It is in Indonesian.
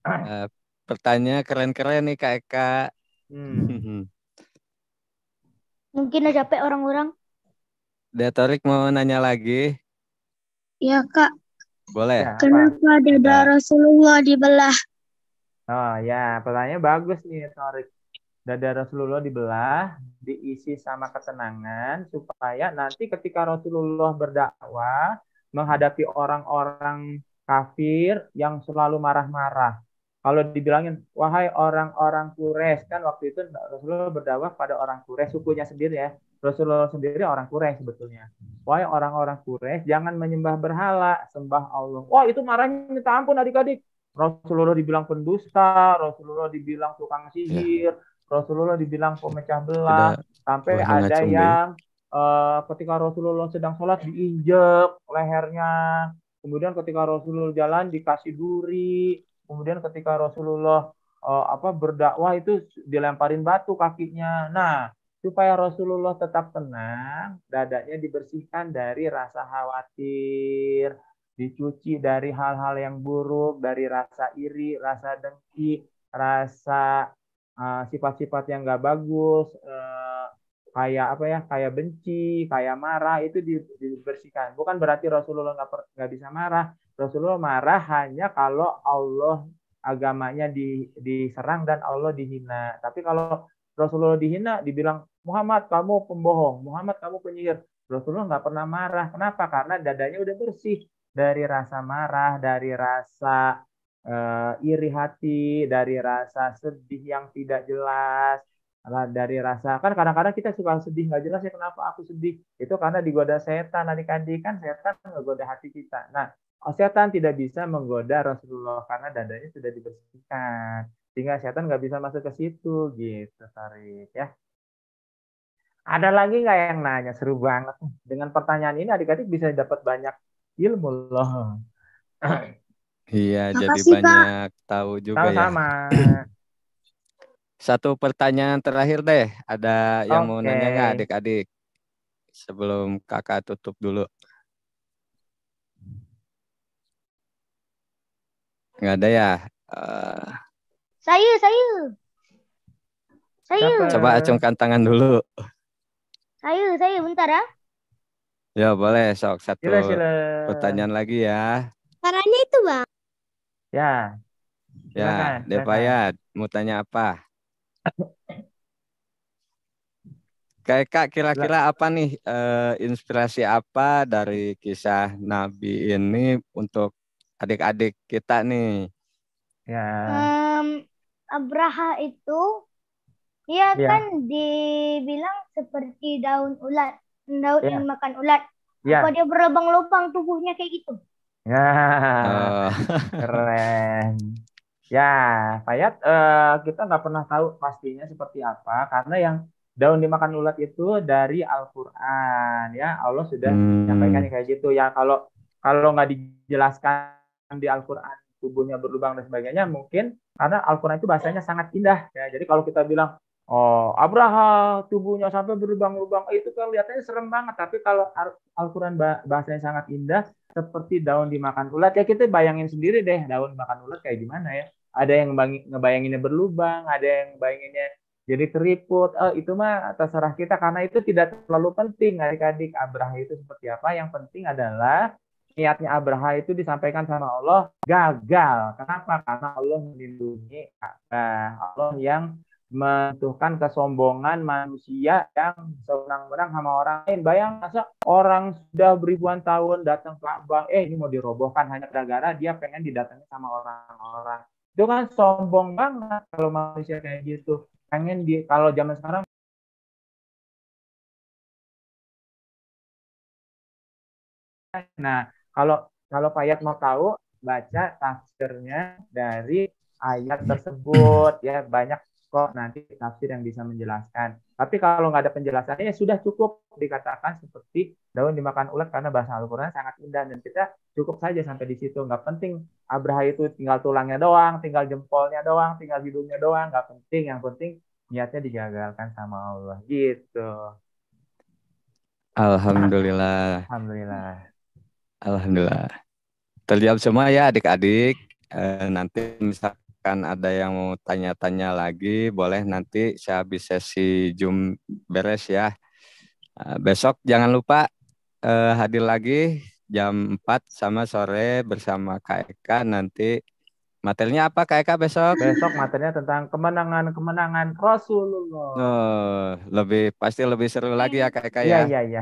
Eh, Pertanyaan keren-keren nih Kak Eka. Hmm. Mungkin udah capek orang-orang. Datorik mau nanya lagi? Ya Kak, Boleh? Ya, apa? kenapa dada Ada. Rasulullah dibelah? Oh ya, pertanyaannya bagus nih, Torik. Dada Rasulullah dibelah, diisi sama ketenangan, supaya nanti ketika Rasulullah berdakwah, menghadapi orang-orang kafir yang selalu marah-marah. Kalau dibilangin, wahai orang-orang Quraisy, kan waktu itu Rasulullah berdakwah pada orang Quraisy, sukunya sendiri ya. Rasulullah sendiri orang Quraisy sebetulnya. Wahai orang-orang Quraisy, jangan menyembah berhala, sembah Allah. Wah, itu marahnya minta ampun adik-adik. Rasulullah dibilang pendusta, Rasulullah dibilang tukang Ya, sihir, Rasulullah dibilang pemecah belah, udah sampai boleh ada ngacung deh. yang ketika Rasulullah sedang sholat diinjek lehernya, kemudian ketika Rasulullah jalan dikasih duri, kemudian ketika Rasulullah berdakwah itu dilemparin batu kakinya. Nah, supaya Rasulullah tetap tenang, dadanya dibersihkan dari rasa khawatir, dicuci dari hal-hal yang buruk, dari rasa iri, rasa dengki, rasa sifat-sifat yang nggak bagus, kayak apa ya, kayak benci, kayak marah, itu dibersihkan. Bukan berarti Rasulullah nggak bisa marah. Rasulullah marah hanya kalau Allah agamanya diserang dan Allah dihina. Tapi kalau Rasulullah dihina, dibilang Muhammad kamu pembohong, Muhammad kamu penyihir. Rasulullah nggak pernah marah. Kenapa? Karena dadanya udah bersih dari rasa marah, dari rasa iri hati, dari rasa sedih yang tidak jelas, dari rasa kan kadang-kadang kita suka sedih nggak jelas ya, kenapa aku sedih, itu karena digoda setan adik-adik, kan setan menggoda hati kita. Nah, setan tidak bisa menggoda Rasulullah karena dadanya sudah dibersihkan, sehingga setan nggak bisa masuk ke situ gitu, Tarik ya. Ada lagi nggak yang nanya? Seru banget dengan pertanyaan ini, adik-adik bisa dapat banyak ilmu loh. Iya, jadi Makasih Kak. banyak tahu juga ya. Sama-sama. Satu pertanyaan terakhir deh. Ada yang mau Oke. nanya nggak adik-adik? Sebelum kakak tutup dulu. Nggak ada ya? Eh, Saya. Siapa? Coba acungkan tangan dulu. Saya bentar ya. Ya boleh, sok satu Sila, sila. pertanyaan lagi ya. Caranya itu Bang. Ya, Ya, silakan, silakan. Devayat, mau tanya apa? Kayak Kak, kira-kira apa nih inspirasi apa dari kisah Nabi ini untuk adik-adik kita nih? Ya, Abraha itu dia kan ya, dibilang seperti daun ulat, daun yang ya, makan ulat. Apa ya, dia berlubang-lubang tubuhnya kayak gitu? ya, Oh, keren. Ya, Fayat, kita nggak pernah tahu pastinya seperti apa, karena yang daun dimakan ulat itu dari Al-Quran, ya Allah sudah menyampaikan hmm, kayak gitu ya. Kalau kalau nggak dijelaskan di Al-Quran tubuhnya berlubang dan sebagainya, mungkin karena Al-Quran itu bahasanya sangat indah ya. Jadi kalau kita bilang, oh Abraha tubuhnya sampai berlubang-lubang, itu kan kelihatannya serem banget. Tapi kalau Al-Quran bahasanya sangat indah, seperti daun dimakan ulat, ya kita bayangin sendiri deh daun dimakan ulat kayak gimana ya. Ada yang ngebayanginnya berlubang, ada yang bayanginnya jadi keriput. Itu mah terserah kita, karena itu tidak terlalu penting adik-adik Abraha itu seperti apa. Yang penting adalah niatnya Abraha itu disampaikan sama Allah gagal. Kenapa? Karena Allah melindungi Ka'bah. Allah yang menentukan kesombongan manusia yang sewenang-wenang sama orang lain. Bayang masa orang sudah beribuan tahun datang ke Ka'bah, ini mau dirobohkan hanya gara-gara dia pengen didatangi sama orang-orang. Itu kan sombong banget kalau manusia kayak gitu. Pengen kalau zaman sekarang. Nah, kalau kalau Payat mau tahu, baca tafsirnya dari ayat tersebut ya, banyak kok nanti tafsir yang bisa menjelaskan. Tapi kalau nggak ada penjelasannya, ya sudah cukup dikatakan seperti daun dimakan ulat, karena bahasa Al-Quran sangat indah dan kita cukup saja sampai di situ. Nggak penting Abraha itu tinggal tulangnya doang, tinggal jempolnya doang, tinggal hidungnya doang, nggak penting. Yang penting niatnya digagalkan sama Allah gitu. Alhamdulillah, Alhamdulillah. Alhamdulillah. Terjawab semua ya adik-adik. Nanti misalkan misalkan ada yang mau tanya-tanya lagi, boleh nanti saya habis sesi Zoom beres ya. Besok jangan lupa hadir lagi jam 4 sama sore bersama Kak Eka. Nanti materinya apa Kak Eka besok? Besok materinya tentang kemenangan-kemenangan Rasulullah. Pasti lebih seru lagi ya Kak Eka Iya, ya. iya, iya.